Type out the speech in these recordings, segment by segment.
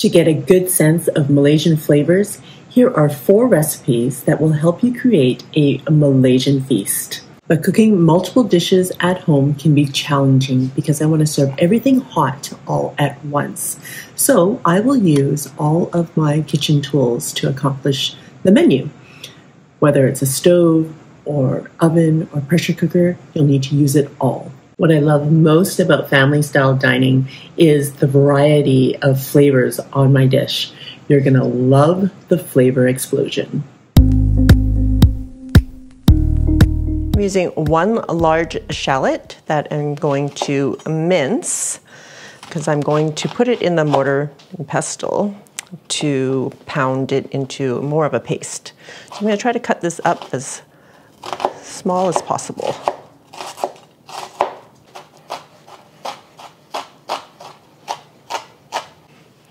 To get a good sense of Malaysian flavors, here are 4 recipes that will help you create a Malaysian feast. But cooking multiple dishes at home can be challenging because I want to serve everything hot all at once. So I will use all of my kitchen tools to accomplish the menu. Whether it's a stove or oven or pressure cooker, you'll need to use it all. What I love most about family-style dining is the variety of flavors on my dish. You're going to love the flavor explosion. I'm using 1 large shallot that I'm going to mince because I'm going to put it in the mortar and pestle to pound it into more of a paste. So I'm going to try to cut this up as small as possible.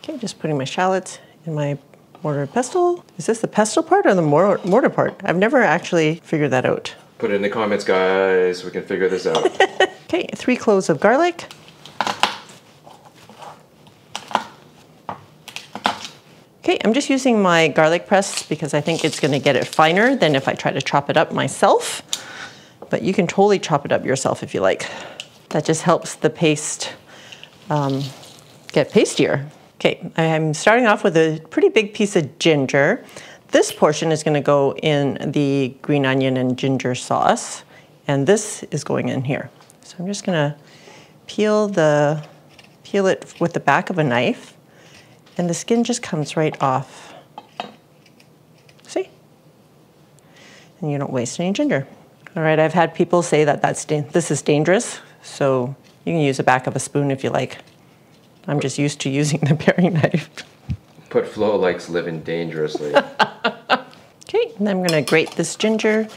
Okay, just putting my shallots in my mortar and pestle. Is this the pestle part or the mortar part? I've never actually figured that out. Put it in the comments, guys. We can figure this out. Okay, 3 cloves of garlic. Okay, I'm just using my garlic press because I think it's going to get it finer than if I try to chop it up myself. But you can totally chop it up yourself if you like. That just helps the paste get pastier. Okay, I'm starting off with a pretty big piece of ginger. This portion is going to go in the green onion and ginger sauce, and this is going in here. So I'm just going to peel it with the back of a knife, and the skin just comes right off. See? And you don't waste any ginger. All right, I've had people say that this is dangerous, so you can use the back of a spoon if you like. I'm just used to using the paring knife. But Flo likes living dangerously. Okay, and then I'm going to grate this ginger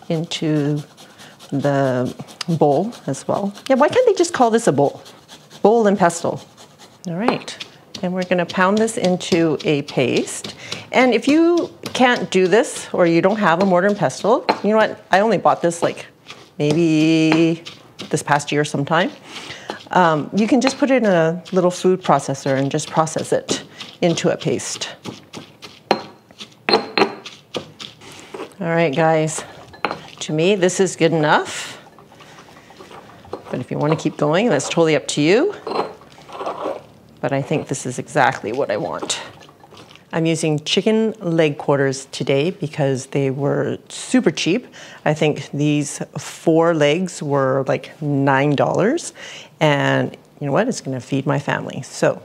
into the bowl as well. Yeah, why can't they just call this a bowl? Bowl and pestle. All right, and we're going to pound this into a paste. And if you can't do this or you don't have a mortar and pestle, you know what? I only bought this like maybe this past year sometime. You can just put it in a little food processor and just process it into a paste. All right, guys, to me, this is good enough. But if you want to keep going, that's totally up to you. But I think this is exactly what I want. I'm using chicken leg quarters today because they were super cheap. I think these 4 legs were like $9. And you know what? It's going to feed my family. So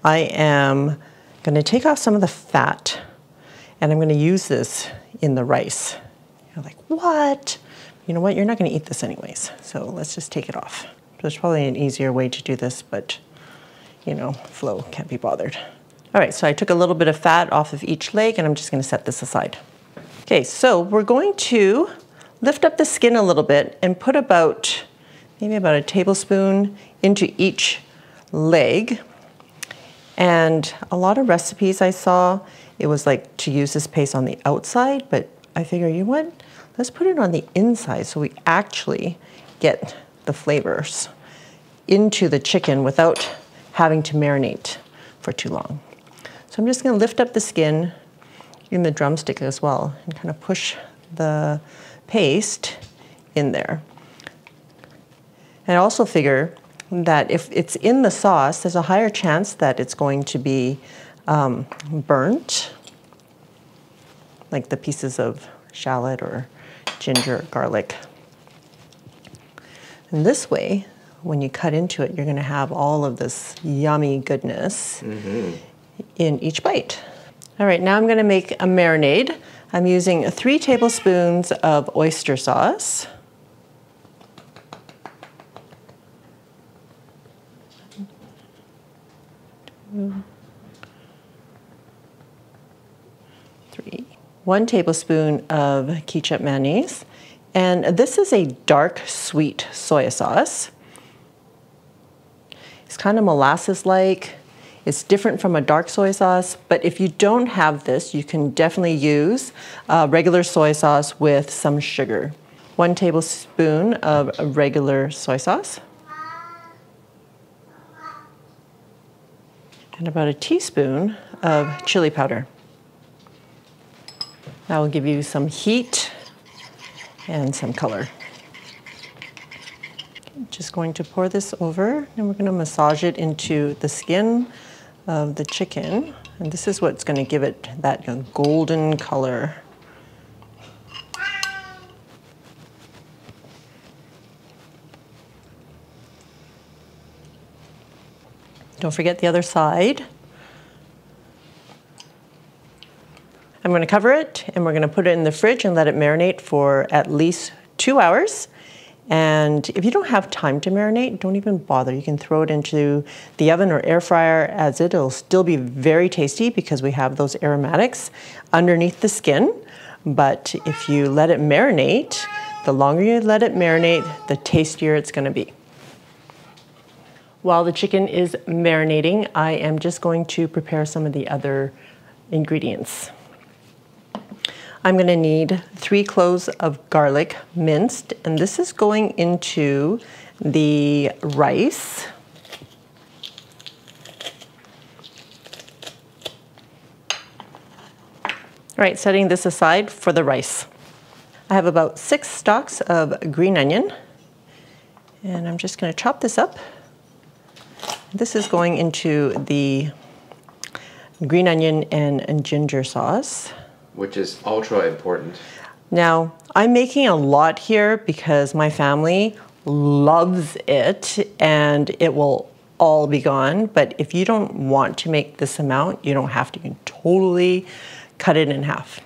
I am going to take off some of the fat, and I'm going to use this in the rice. You're like, what? You know what? You're not going to eat this anyways. So let's just take it off. There's probably an easier way to do this, but you know, Flo can't be bothered. All right, so I took a little bit of fat off of each leg, and I'm just going to set this aside. Okay, so we're going to lift up the skin a little bit and put maybe about a tablespoon into each leg. And a lot of recipes I saw, it was like to use this paste on the outside, but I figure, you know what? Let's put it on the inside so we actually get the flavors into the chicken without having to marinate for too long. So I'm just going to lift up the skin in the drumstick as well and kind of push the paste in there. And I also figure that if it's in the sauce, there's a higher chance that it's going to be burnt, like the pieces of shallot or ginger or garlic. And this way, when you cut into it, you're going to have all of this yummy goodness in each bite. All right, now I'm going to make a marinade. I'm using 3 tablespoons of oyster sauce. Three. 1 tablespoon of ketchup mayonnaise. And this is a dark sweet soy sauce. It's kind of molasses-like. It's different from a dark soy sauce, but if you don't have this, you can definitely use regular soy sauce with some sugar. 1 tablespoon of regular soy sauce. and about a teaspoon of chili powder. That will give you some heat and some color. Just going to pour this over, and we're going to massage it into the skin of the chicken. And this is what's going to give it that golden color. Don't forget the other side. I'm going to cover it, and we're going to put it in the fridge and let it marinate for at least 2 hours. And if you don't have time to marinate, don't even bother. You can throw it into the oven or air fryer as it'll still be very tasty because we have those aromatics underneath the skin. But if you let it marinate, the longer you let it marinate, the tastier it's going to be. While the chicken is marinating, I am just going to prepare some of the other ingredients. I'm going to need 3 cloves of garlic minced, and this is going into the rice. All right, setting this aside for the rice. I have about 6 stalks of green onion, and I'm just going to chop this up. This is going into the green onion and ginger sauce, which is ultra important. Now, I'm making a lot here because my family loves it and it will all be gone. But if you don't want to make this amount, you don't have to. You can totally cut it in half.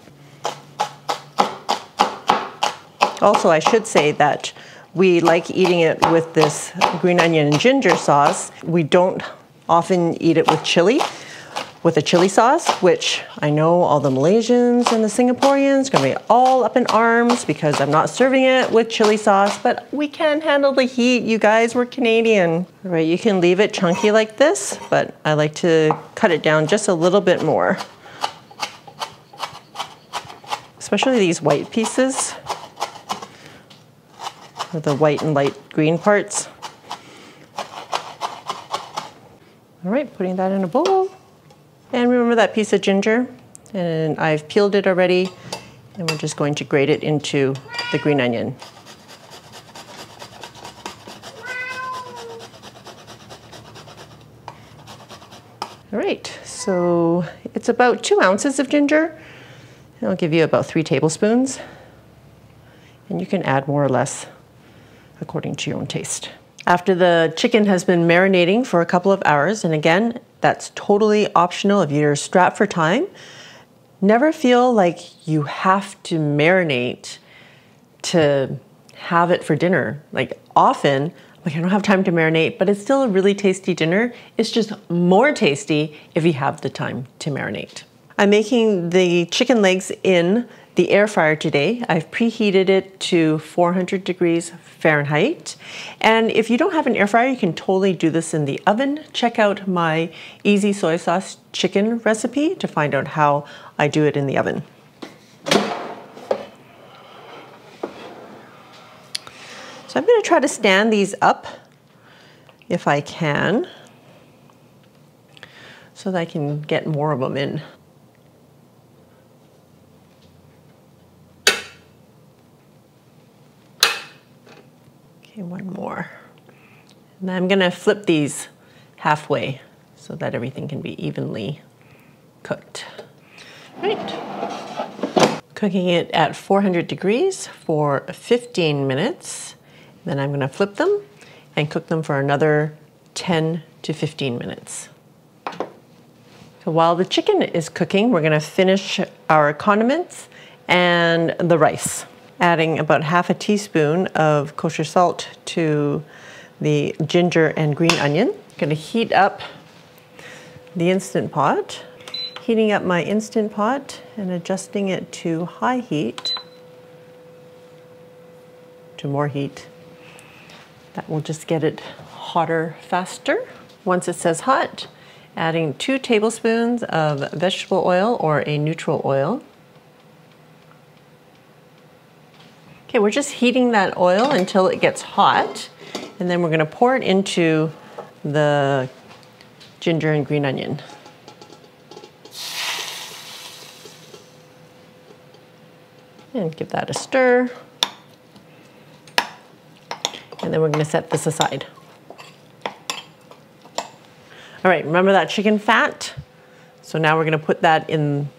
Also, I should say that we like eating it with this green onion and ginger sauce. We don't often eat it with chili. With a chili sauce, which I know all the Malaysians and the Singaporeans are gonna be all up in arms because I'm not serving it with chili sauce, but we can handle the heat, you guys, we're Canadian. All right, you can leave it chunky like this, but I like to cut it down just a little bit more. Especially these white pieces, or the white and light green parts. All right, putting that in a bowl. And remember that piece of ginger, and I've peeled it already, and we're just going to grate it into the green onion. All right, so it's about 2 ounces of ginger. I'll give you about 3 tablespoons, and you can add more or less according to your own taste. After the chicken has been marinating for a couple of hours, and again, that's totally optional if you're strapped for time. Never feel like you have to marinate to have it for dinner. Like often, like I don't have time to marinate, but it's still a really tasty dinner. It's just more tasty if you have the time to marinate. I'm making the chicken legs in the air fryer today. I've preheated it to 400 degrees Fahrenheit. And if you don't have an air fryer, you can totally do this in the oven. Check out my easy soy sauce chicken recipe to find out how I do it in the oven. So I'm going to try to stand these up if I can, so that I can get more of them in. Okay, one more. And I'm gonna flip these halfway so that everything can be evenly cooked. Right. Cooking it at 400 degrees for 15 minutes. Then I'm gonna flip them and cook them for another 10 to 15 minutes. So while the chicken is cooking, we're gonna finish our condiments and the rice. Adding about half a teaspoon of kosher salt to the ginger and green onion. I'm gonna heat up the Instant Pot. Heating up my Instant Pot and adjusting it to high heat, to more heat. That will just get it hotter faster. Once it says hot, adding 2 tablespoons of vegetable oil or a neutral oil. Okay, we're just heating that oil until it gets hot, and then we're gonna pour it into the ginger and green onion. And give that a stir. And then we're going to set this aside. All right, remember that chicken fat? So now we're going to put that in,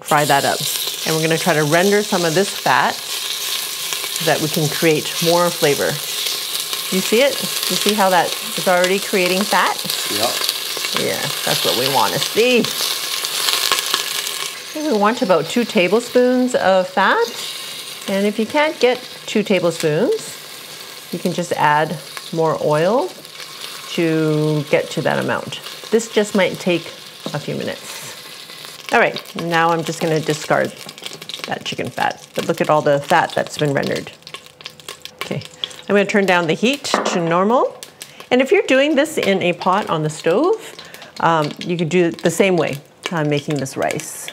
fry that up. And we're going to try to render some of this fat so that we can create more flavor. You see it? You see how that is already creating fat? Yep. Yeah, that's what we want to see. We want about 2 tablespoons of fat. And if you can't get 2 tablespoons, you can just add more oil to get to that amount. This just might take a few minutes. All right, now I'm just gonna discard that chicken fat. But look at all the fat that's been rendered. Okay, I'm gonna turn down the heat to normal. And if you're doing this in a pot on the stove, you could do it the same way I'm making this rice.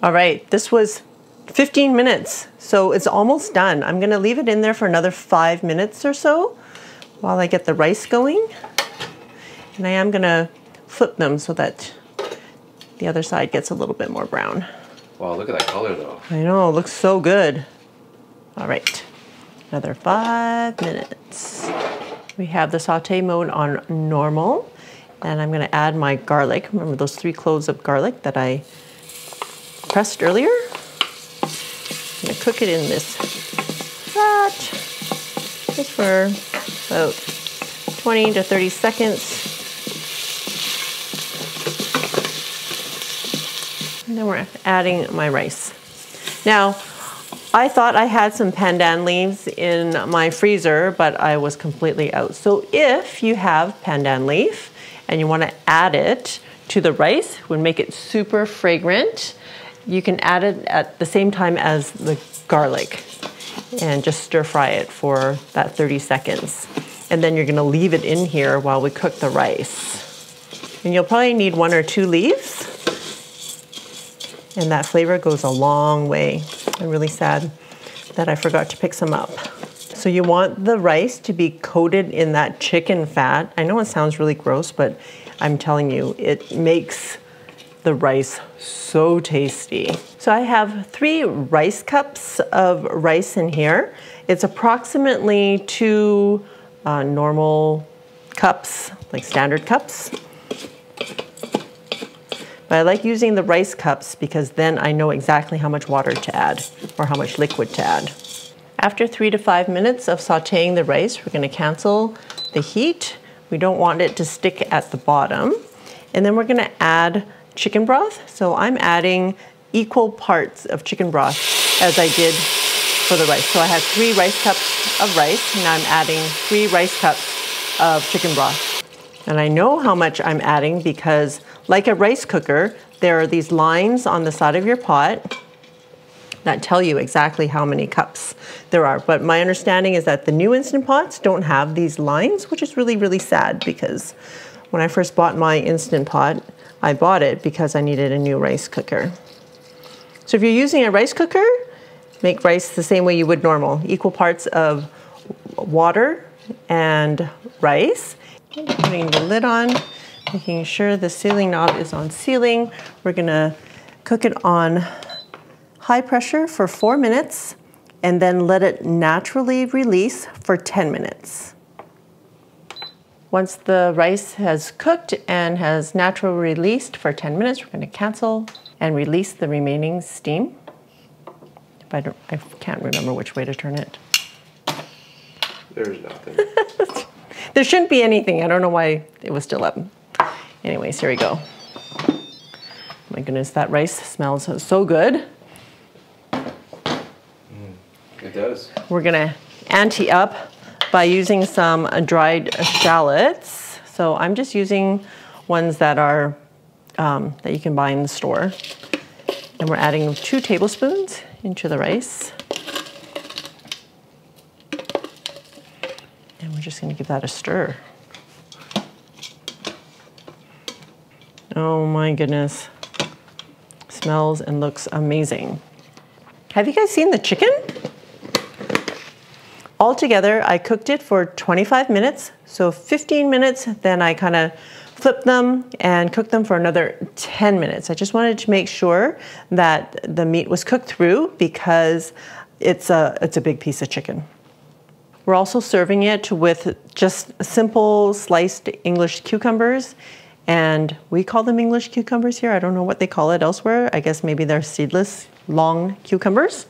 All right, this was 15 minutes, so it's almost done. I'm gonna leave it in there for another 5 minutes or so while I get the rice going. And I am gonna flip them so that the other side gets a little bit more brown. Wow, look at that color though. I know, it looks so good. All right, another 5 minutes. We have the saute mode on normal, and I'm gonna add my garlic. Remember those 3 cloves of garlic that I pressed earlier? I'm gonna cook it in this fat just for about 20 to 30 seconds. And then we're adding my rice. Now, I thought I had some pandan leaves in my freezer, but I was completely out. So if you have pandan leaf and you wanna add it to the rice, it would make it super fragrant. You can add it at the same time as the garlic and just stir fry it for that 30 seconds. And then you're gonna leave it in here while we cook the rice. And you'll probably need 1 or 2 leaves. And that flavor goes a long way. I'm really sad that I forgot to pick some up. So you want the rice to be coated in that chicken fat. I know it sounds really gross, but I'm telling you, it makes the rice so tasty. So I have 3 rice cups of rice in here. It's approximately 2 normal cups, like standard cups. But I like using the rice cups because then I know exactly how much water to add or how much liquid to add. After 3 to 5 minutes of sauteing the rice, we're gonna cancel the heat. We don't want it to stick at the bottom. And then we're gonna add chicken broth. So I'm adding equal parts of chicken broth as I did for the rice. So I had 3 rice cups of rice, and now I'm adding 3 rice cups of chicken broth. And I know how much I'm adding because, like a rice cooker, there are these lines on the side of your pot that tell you exactly how many cups there are. But my understanding is that the new Instant Pots don't have these lines, which is really, really sad because when I first bought my Instant Pot, I bought it because I needed a new rice cooker. So if you're using a rice cooker, make rice the same way you would normal. Equal parts of water and rice. Putting the lid on, making sure the sealing knob is on sealing. We're gonna cook it on high pressure for 4 minutes and then let it naturally release for 10 minutes. Once the rice has cooked and has naturally released for 10 minutes, we're gonna cancel and release the remaining steam. I can't remember which way to turn it. There's nothing. There shouldn't be anything. I don't know why it was still up. Anyways, here we go. My goodness, that rice smells so good. It does. We're gonna ante up by using some dried shallots. So I'm just using ones that are that you can buy in the store. And we're adding 2 tablespoons into the rice. And we're just gonna give that a stir. Oh my goodness. Smells and looks amazing. Have you guys seen the chicken? Altogether, I cooked it for 25 minutes, so 15 minutes, then I kind of flipped them and cooked them for another 10 minutes. I just wanted to make sure that the meat was cooked through because it's a big piece of chicken. We're also serving it with just simple sliced English cucumbers, and we call them English cucumbers here. I don't know what they call it elsewhere. I guess maybe they're seedless, long cucumbers.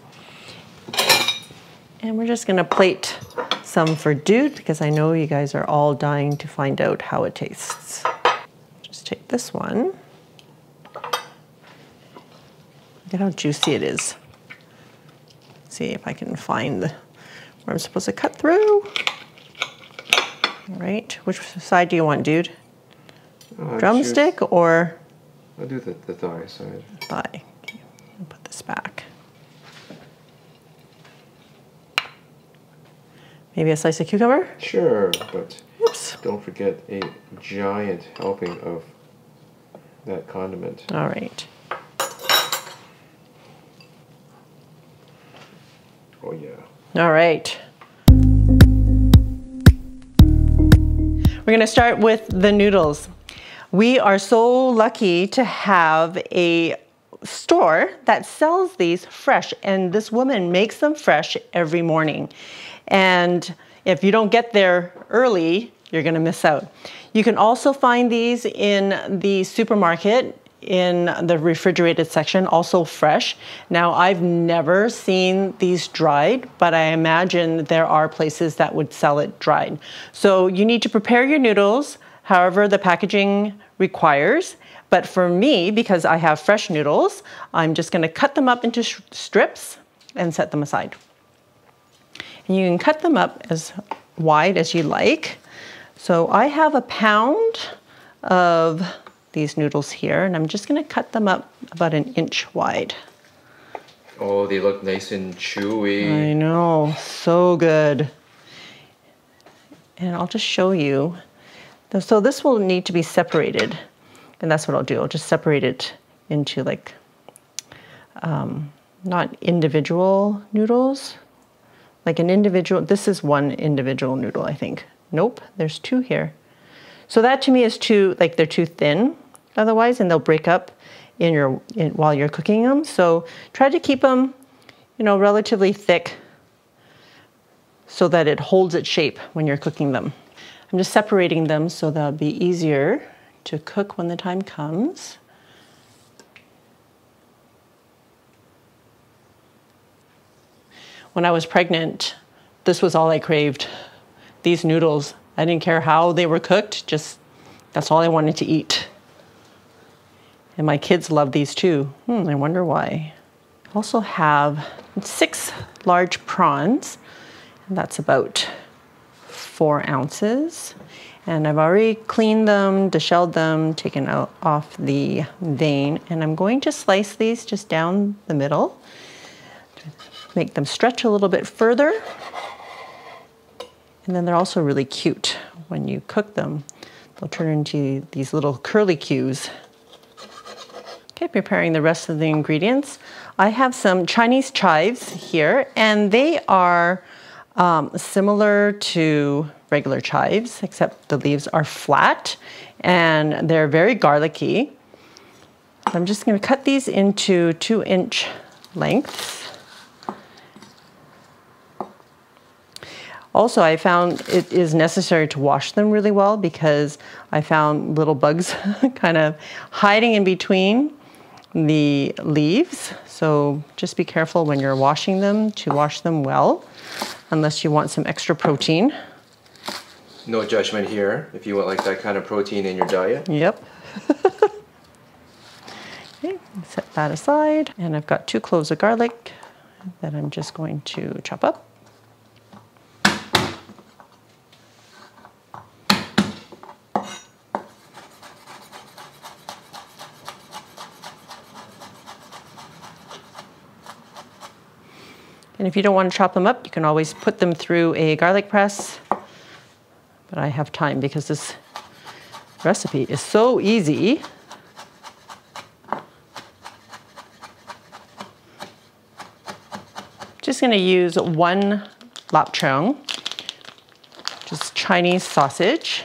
And we're just gonna plate some for Dude because I know you guys are all dying to find out how it tastes. Just take this one. Look at how juicy it is. See if I can find where I'm supposed to cut through. All right, which side do you want, Dude? Drumstick or? I'll do the thigh side. Thigh. Okay, I'll put this back. Maybe a slice of cucumber? Sure, but Oops. don't forget a giant helping of that condiment. All right. Oh yeah. All right. We're gonna start with the noodles. We are so lucky to have a store that sells these fresh, and this woman makes them fresh every morning. And if you don't get there early, you're gonna miss out. You can also find these in the supermarket in the refrigerated section, also fresh. Now, I've never seen these dried, but I imagine there are places that would sell it dried. So you need to prepare your noodles however the packaging requires. But for me, because I have fresh noodles, I'm just gonna cut them up into strips and set them aside. And you can cut them up as wide as you like. So I have a pound of these noodles here, and I'm just gonna cut them up about 1 inch wide. Oh, they look nice and chewy. I know, so good. And I'll just show you. So this will need to be separated, and that's what I'll do. I'll just separate it into like, not individual noodles, like an individual, this is one individual noodle, I think. Nope, there's two here. So that to me is too, like they're too thin otherwise, and they'll break up while you're cooking them. So try to keep them, you know, relatively thick so that it holds its shape when you're cooking them. I'm just separating them so they'll be easier to cook when the time comes. When I was pregnant, this was all I craved. These noodles. I didn't care how they were cooked, just that's all I wanted to eat. And my kids love these too. I wonder why. I also have 6 large prawns, and that's about 4 ounces. And I've already cleaned them, deshelled them, taken off the vein, and I'm going to slice these just down the middle. Make them stretch a little bit further. And then they're also really cute. When you cook them, they'll turn into these little curly cues. Okay, preparing the rest of the ingredients. I have some Chinese chives here, and they are similar to regular chives, except the leaves are flat, and they're very garlicky. I'm just gonna cut these into 2-inch lengths. Also, I found it is necessary to wash them really well because I found little bugs kind of hiding in between the leaves. So just be careful when you're washing them to wash them well, unless you want some extra protein. No judgment here if you want like that kind of protein in your diet. Yep. Okay, set that aside. And I've got 2 cloves of garlic that I'm just going to chop up. And if you don't want to chop them up, you can always put them through a garlic press. But I have time because this recipe is so easy. Just going to use 1 lapchung, just Chinese sausage.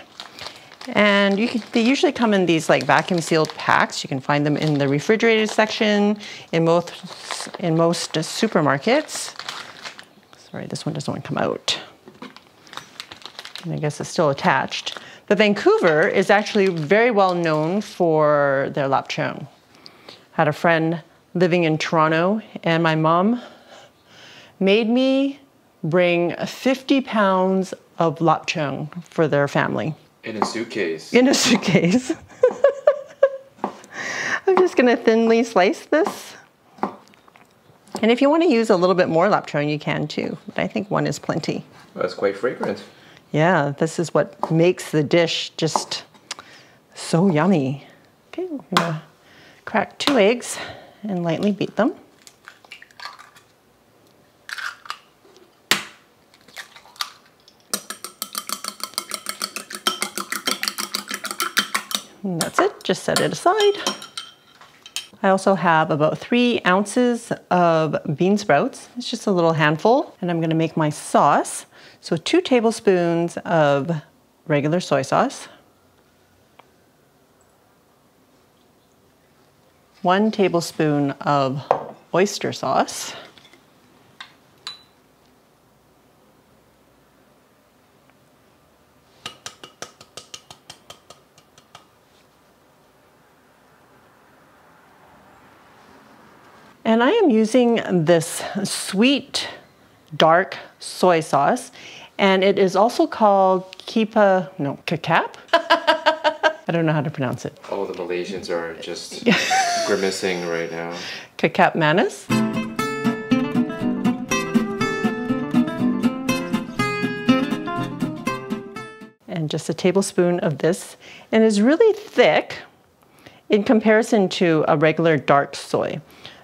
And they usually come in these like vacuum sealed packs. You can find them in the refrigerated section in most supermarkets. Sorry, this one doesn't want to come out. And I guess it's still attached. But Vancouver is actually very well known for their lapchung. Had a friend living in Toronto, and my mom made me bring 50 pounds of lapchung for their family. In a suitcase. In a suitcase. I'm just gonna thinly slice this. And if you want to use a little bit more lapchung, you can too. But I think one is plenty. Well, it's quite fragrant. Yeah, this is what makes the dish just so yummy. Okay, we're gonna crack 2 eggs and lightly beat them. And that's it, just set it aside. I also have about 3 ounces of bean sprouts. It's just a little handful, and I'm gonna make my sauce. So 2 tablespoons of regular soy sauce, 1 tablespoon of oyster sauce, and I am using this sweet, dark soy sauce, and it is also called kecap. I don't know how to pronounce it. All the Malaysians are just grimacing right now. Kecap manis. And just a tablespoon of this, and it's really thick in comparison to a regular dark soy.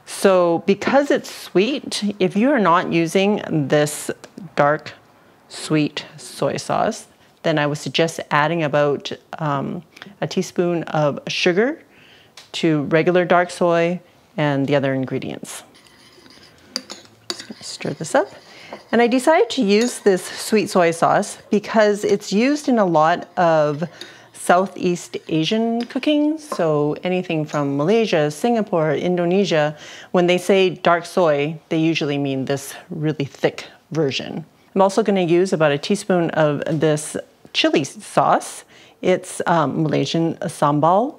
So because it's sweet, if you are not using this dark sweet soy sauce, then I would suggest adding about a teaspoon of sugar to regular dark soy and the other ingredients. Just gonna stir this up. And I decided to use this sweet soy sauce because it's used in a lot of Southeast Asian cooking, so anything from Malaysia, Singapore, Indonesia, when they say dark soy, they usually mean this really thick version. I'm also going to use about a teaspoon of this chili sauce. It's Malaysian sambal,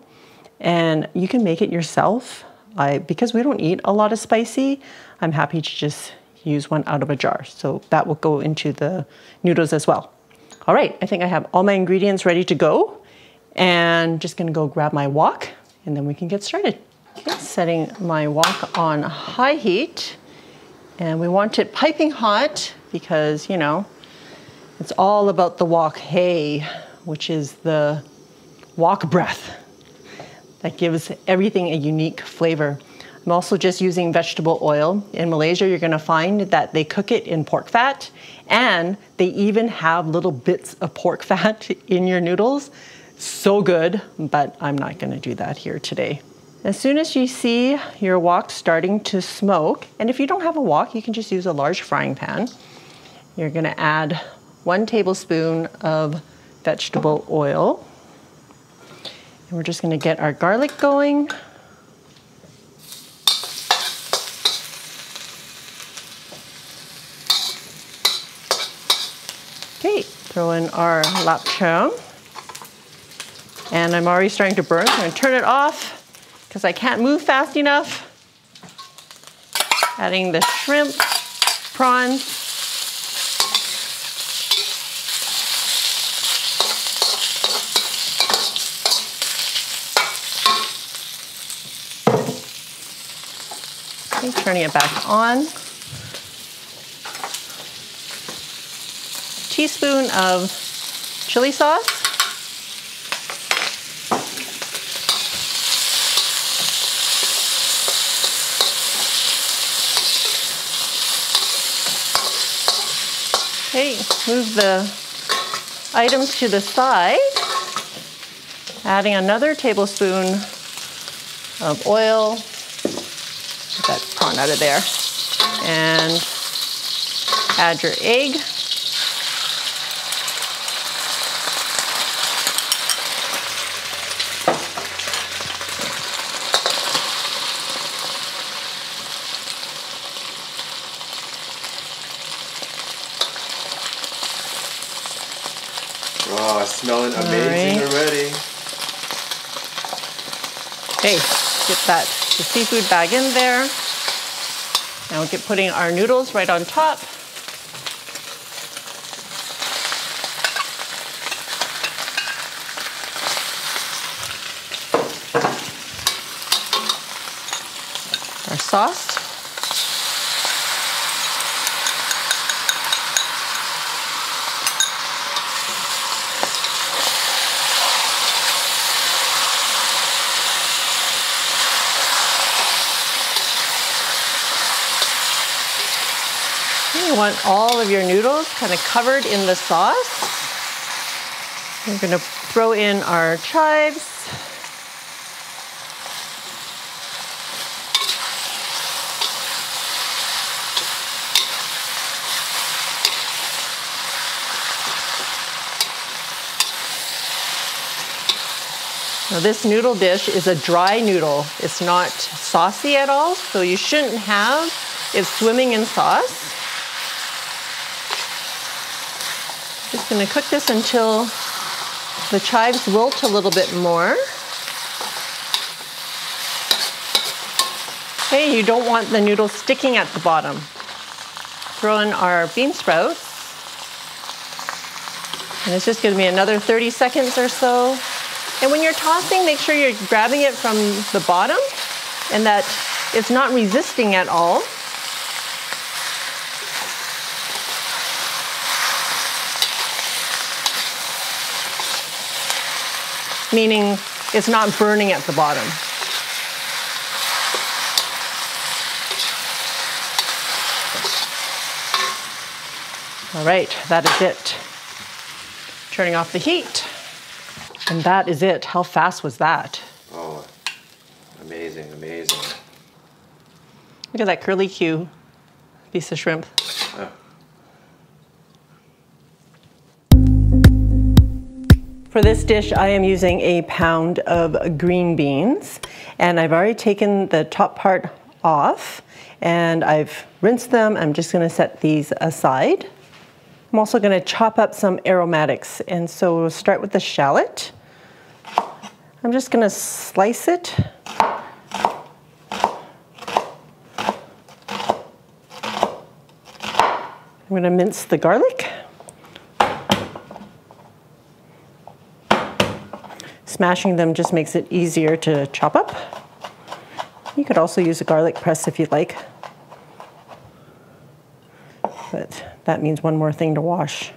and you can make it yourself. Because we don't eat a lot of spicy, I'm happy to just use one out of a jar, so that will go into the noodles as well. All right, I think I have all my ingredients ready to go. And just gonna go grab my wok and then we can get started. Okay, setting my wok on high heat, and we want it piping hot because, you know, it's all about the wok hay, which is the wok breath that gives everything a unique flavor. I'm also just using vegetable oil. In Malaysia, you're gonna find that they cook it in pork fat, and they even have little bits of pork fat in your noodles. So good, but I'm not gonna do that here today. As soon as you see your wok starting to smoke, and if you don't have a wok, you can just use a large frying pan. You're gonna add 1 tablespoon of vegetable oil. And we're just gonna get our garlic going. Okay, throw in our lapchung. And I'm already starting to burn, so I'm gonna turn it off because I can't move fast enough. Adding the shrimp, prawns. Okay, turning it back on. Teaspoon of chili sauce. Okay, move the items to the side, adding another tablespoon of oil. Get that prawn out of there. And add your egg. smelling amazing already. Okay, get the seafood bag in there. Now we'll get putting our noodles right on top. Our sauce. You want all of your noodles kind of covered in the sauce. We're going to throw in our chives. Now this noodle dish is a dry noodle. It's not saucy at all, so you shouldn't have it swimming in sauce. Just going to cook this until the chives wilt a little bit more. Okay, you don't want the noodles sticking at the bottom. Throw in our bean sprouts. And it's just going to be another 30 seconds or so. And when you're tossing, make sure you're grabbing it from the bottom and that it's not resisting at all. Meaning it's not burning at the bottom. All right, that is it. Turning off the heat. And that is it. How fast was that? Oh, amazing, amazing. Look at that curly Q piece of shrimp. Oh. For this dish, I am using a pound of green beans, and I've already taken the top part off, and I've rinsed them. I'm just gonna set these aside. I'm also gonna chop up some aromatics, and so we'll start with the shallot. I'm just gonna slice it. I'm gonna mince the garlic. Smashing them just makes it easier to chop up. You could also use a garlic press if you'd like. But that means one more thing to wash.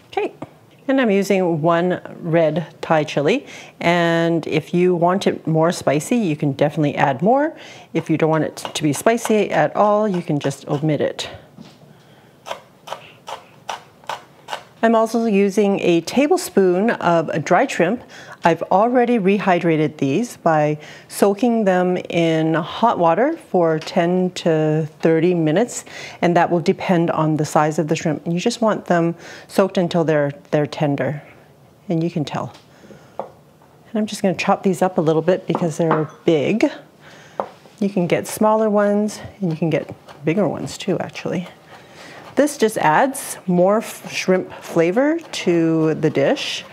Okay, and I'm using one red Thai chili. And if you want it more spicy, you can definitely add more. If you don't want it to be spicy at all, you can just omit it. I'm also using a tablespoon of dried shrimp. I've already rehydrated these by soaking them in hot water for 10 to 30 minutes, and that will depend on the size of the shrimp. And you just want them soaked until they're tender, and you can tell. And I'm just going to chop these up a little bit because they're big. You can get smaller ones, and you can get bigger ones too, actually. This just adds more shrimp flavor to the dish,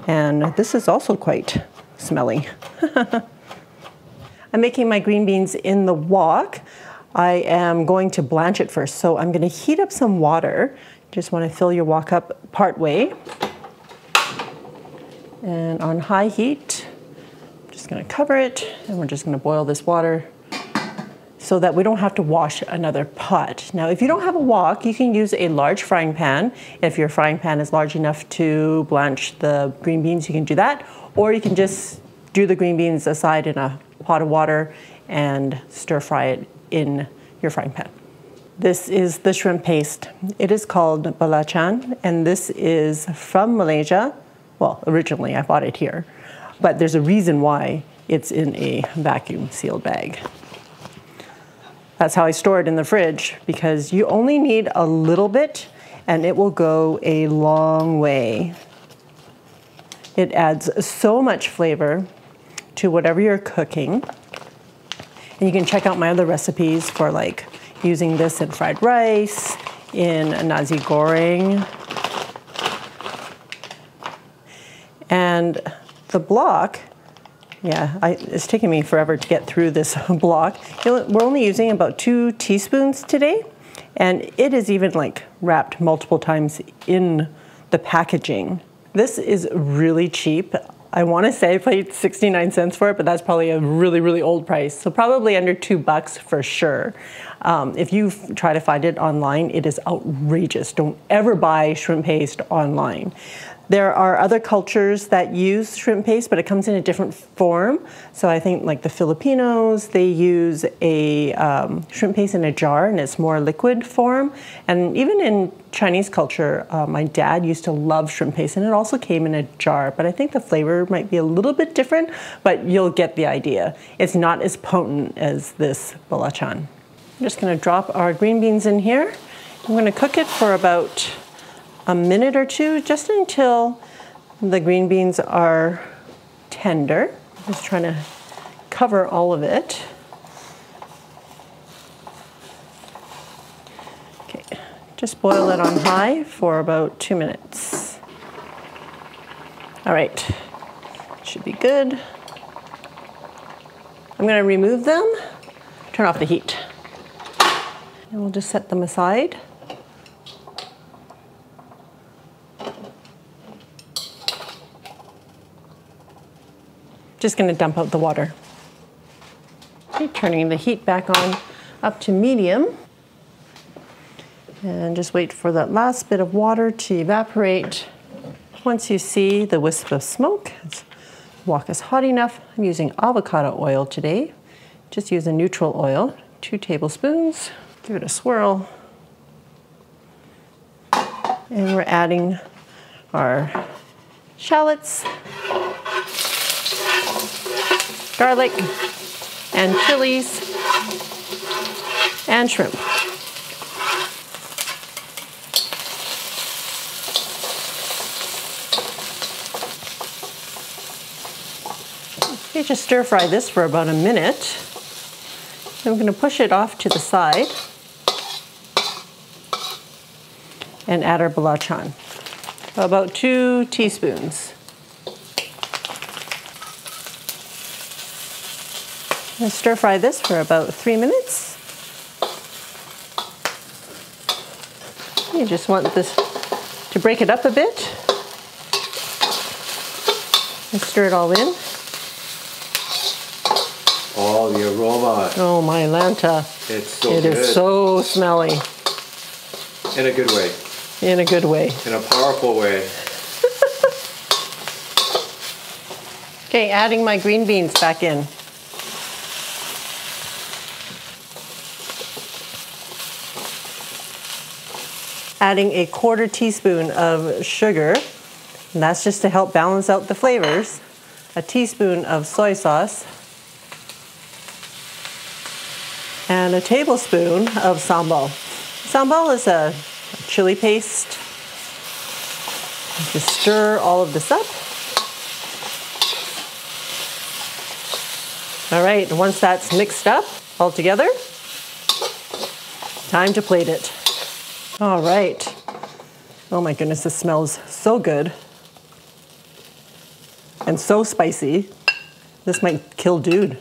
and this is also quite smelly. I'm making my green beans in the wok. I am going to blanch it first, so I'm going to heat up some water. Just want to fill your wok up part way. And on high heat, I'm just going to cover it, and we're just going to boil this water so that we don't have to wash another pot. Now, if you don't have a wok, you can use a large frying pan. If your frying pan is large enough to blanch the green beans, you can do that. Or you can just do the green beans aside in a pot of water and stir fry it in your frying pan. This is the shrimp paste. It is called belacan, and this is from Malaysia. Well, originally I bought it here, but there's a reason why it's in a vacuum sealed bag. That's how I store it in the fridge, because you only need a little bit and it will go a long way. It adds so much flavor to whatever you're cooking. And you can check out my other recipes for like using this in fried rice, in nasi goreng. And the block, yeah, it's taking me forever to get through this block. We're only using about 2 teaspoons today, and it is even like wrapped multiple times in the packaging. This is really cheap. I want to say I paid 69 cents for it, but that's probably a really, really old price. So probably under $2 for sure. If you try to find it online, it is outrageous. Don't ever buy shrimp paste online. There are other cultures that use shrimp paste, but it comes in a different form. So I think like the Filipinos, they use a shrimp paste in a jar, and it's more liquid form. And even in Chinese culture, my dad used to love shrimp paste, and it also came in a jar. But I think the flavor might be a little bit different, but you'll get the idea. It's not as potent as this belacan. I'm just gonna drop our green beans in here. I'm gonna cook it for about a minute or two, just until the green beans are tender. I'm just trying to cover all of it. Okay, just boil it on high for about 2 minutes. All right, should be good. I'm gonna remove them, turn off the heat, and we'll just set them aside. Just gonna dump out the water. Okay, turning the heat back on up to medium. And just wait for that last bit of water to evaporate. Once you see the wisp of smoke, wok is hot enough. I'm using avocado oil today. Just use a neutral oil, 2 tablespoons. Give it a swirl. And we're adding our shallots, garlic, and chilies, and shrimp. Okay, just stir fry this for about a minute. Then we're going to push it off to the side and add our belacan. About 2 teaspoons. And stir fry this for about 3 minutes. You just want this to break it up a bit and stir it all in. Oh, the aroma. Oh my Lanta. It's so good. It is so smelly. In a good way. In a good way. In a powerful way. Okay, adding my green beans back in. Adding a 1/4 teaspoon of sugar, and that's just to help balance out the flavors. A teaspoon of soy sauce, and a tablespoon of sambal. Sambal is a chili paste. Just stir all of this up. All right, once that's mixed up all together, time to plate it. All right. Oh my goodness, this smells so good. And so spicy. This might kill dude.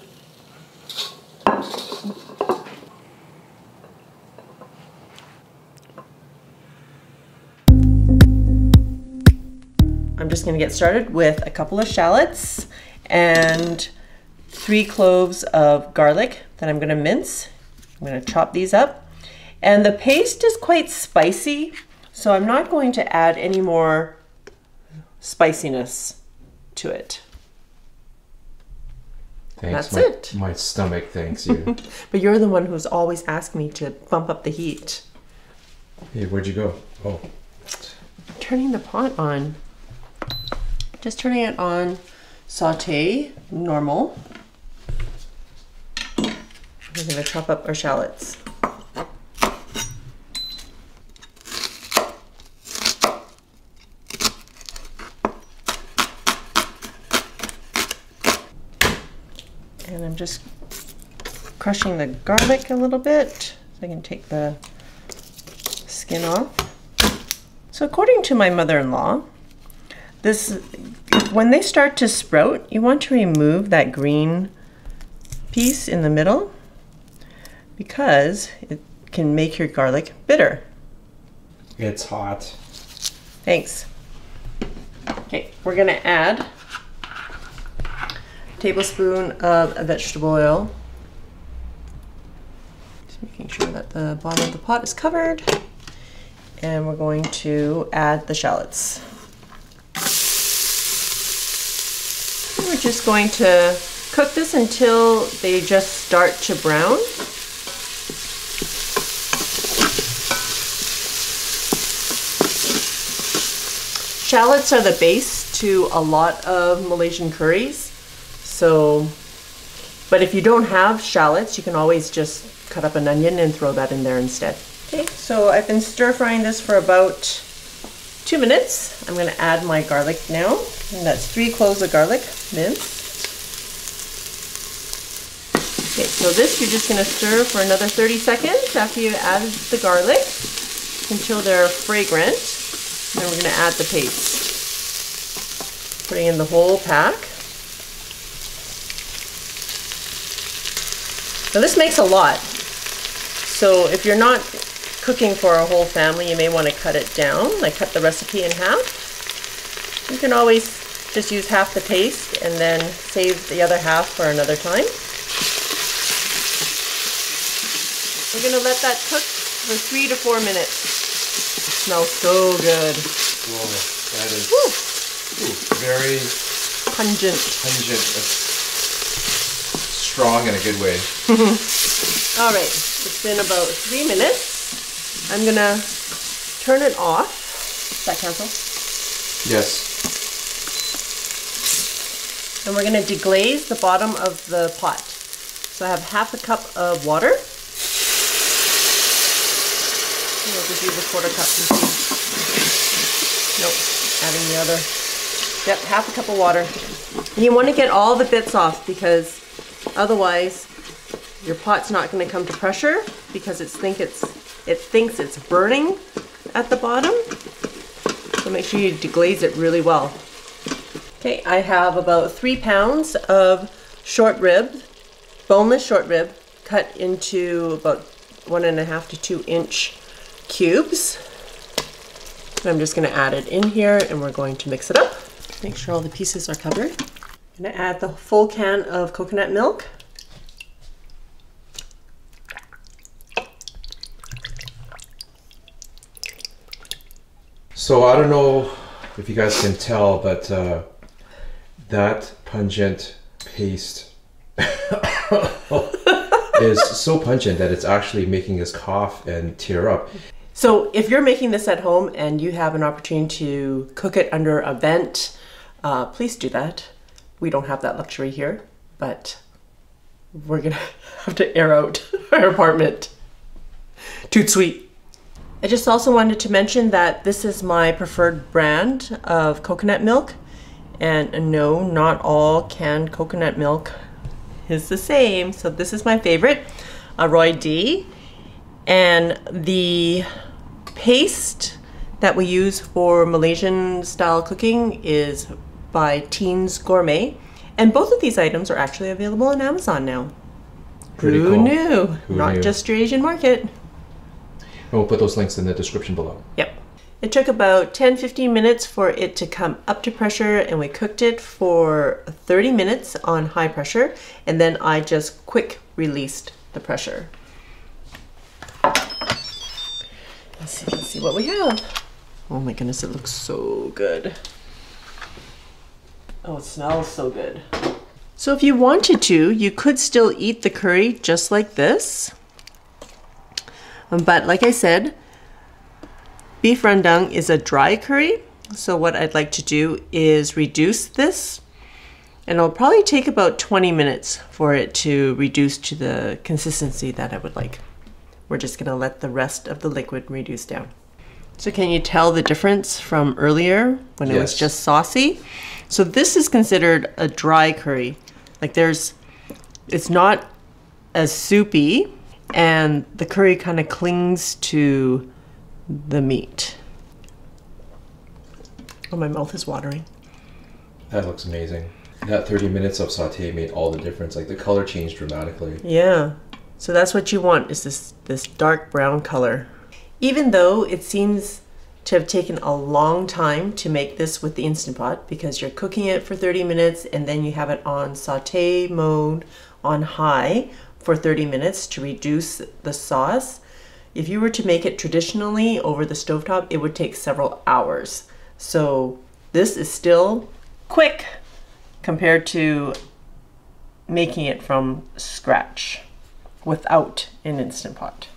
I'm just gonna get started with a couple of shallots and 3 cloves of garlic that I'm gonna mince. I'm gonna chop these up. And the paste is quite spicy, so I'm not going to add any more spiciness to it. Thanks. That's it. My stomach thanks you. But you're the one who's always asked me to bump up the heat. Hey, where'd you go? Oh. Turning the pot on. Just turning it on saute, normal. We're gonna chop up our shallots. And I'm just crushing the garlic a little bit so I can take the skin off. So according to my mother-in-law, when they start to sprout, you want to remove that green piece in the middle because it can make your garlic bitter. It's hot. Thanks. Okay, we're gonna add a tablespoon of vegetable oil. Just making sure that the bottom of the pot is covered. And we're going to add the shallots. We're just going to cook this until they just start to brown. Shallots are the base to a lot of Malaysian curries. So, but if you don't have shallots, you can always just cut up an onion and throw that in there instead. Okay, so I've been stir frying this for about 2 minutes. I'm gonna add my garlic now, and that's 3 cloves of garlic minced. Okay, so this you're just gonna stir for another 30 seconds after you added the garlic until they're fragrant. Then we're gonna add the paste. Putting in the whole pack. Now this makes a lot. So if you're not cooking for a whole family, you may want to cut it down, like cut the recipe in half. You can always just use half the paste and then save the other half for another time. We're going to let that cook for 3 to 4 minutes. It smells so good. Whoa, that is very pungent. That's strong in a good way. All right, it's been about 3 minutes. I'm gonna turn it off. Does that cancel? Yes. And we're gonna deglaze the bottom of the pot. So I have half a cup of water. I'll just use a quarter cup. Nope, adding the other. Yep, half a cup of water. And you want to get all the bits off because otherwise your pot's not going to come to pressure because it thinks it's burning at the bottom. So make sure you deglaze it really well. Okay, I have about 3 pounds of short rib, boneless short rib, cut into about 1.5 to 2 inch cubes. And I'm just going to add it in here and we're going to mix it up. Make sure all the pieces are covered. I'm going to add the full can of coconut milk. So I don't know if you guys can tell, but that pungent paste is so pungent that it's actually making us cough and tear up. So if you're making this at home and you have an opportunity to cook it under a vent, please do that. We don't have that luxury here, but we're gonna have to air out our apartment. Toot sweet. I just also wanted to mention that this is my preferred brand of coconut milk. And no, not all canned coconut milk is the same. So this is my favorite, Roy D. And the paste that we use for Malaysian style cooking is by Teens Gourmet. And both of these items are actually available on Amazon now. Pretty Who cool. knew? Who Not knew? just your Asian market. And we'll put those links in the description below. Yep. It took about 10-15 minutes for it to come up to pressure, and we cooked it for 30 minutes on high pressure, and then I just quick released the pressure. Let's see what we have. Oh my goodness, it looks so good. Oh, it smells so good. So if you wanted to, you could still eat the curry just like this. But like I said, beef rendang is a dry curry. So what I'd like to do is reduce this, and it'll probably take about 20 minutes for it to reduce to the consistency that I would like. We're just gonna let the rest of the liquid reduce down. So can you tell the difference from earlier when it was Yes. just saucy? So this is considered a dry curry. Like it's not as soupy, and the curry kind of clings to the meat. Oh, my mouth is watering. That looks amazing. That 30 minutes of saute made all the difference. Like the color changed dramatically. Yeah. So that's what you want, is this dark brown color. Even though it seems to have taken a long time to make this with the Instant Pot, because you're cooking it for 30 minutes and then you have it on saute mode on high for 30 minutes to reduce the sauce. If you were to make it traditionally over the stovetop, it would take several hours. So this is still quick compared to making it from scratch without an Instant Pot.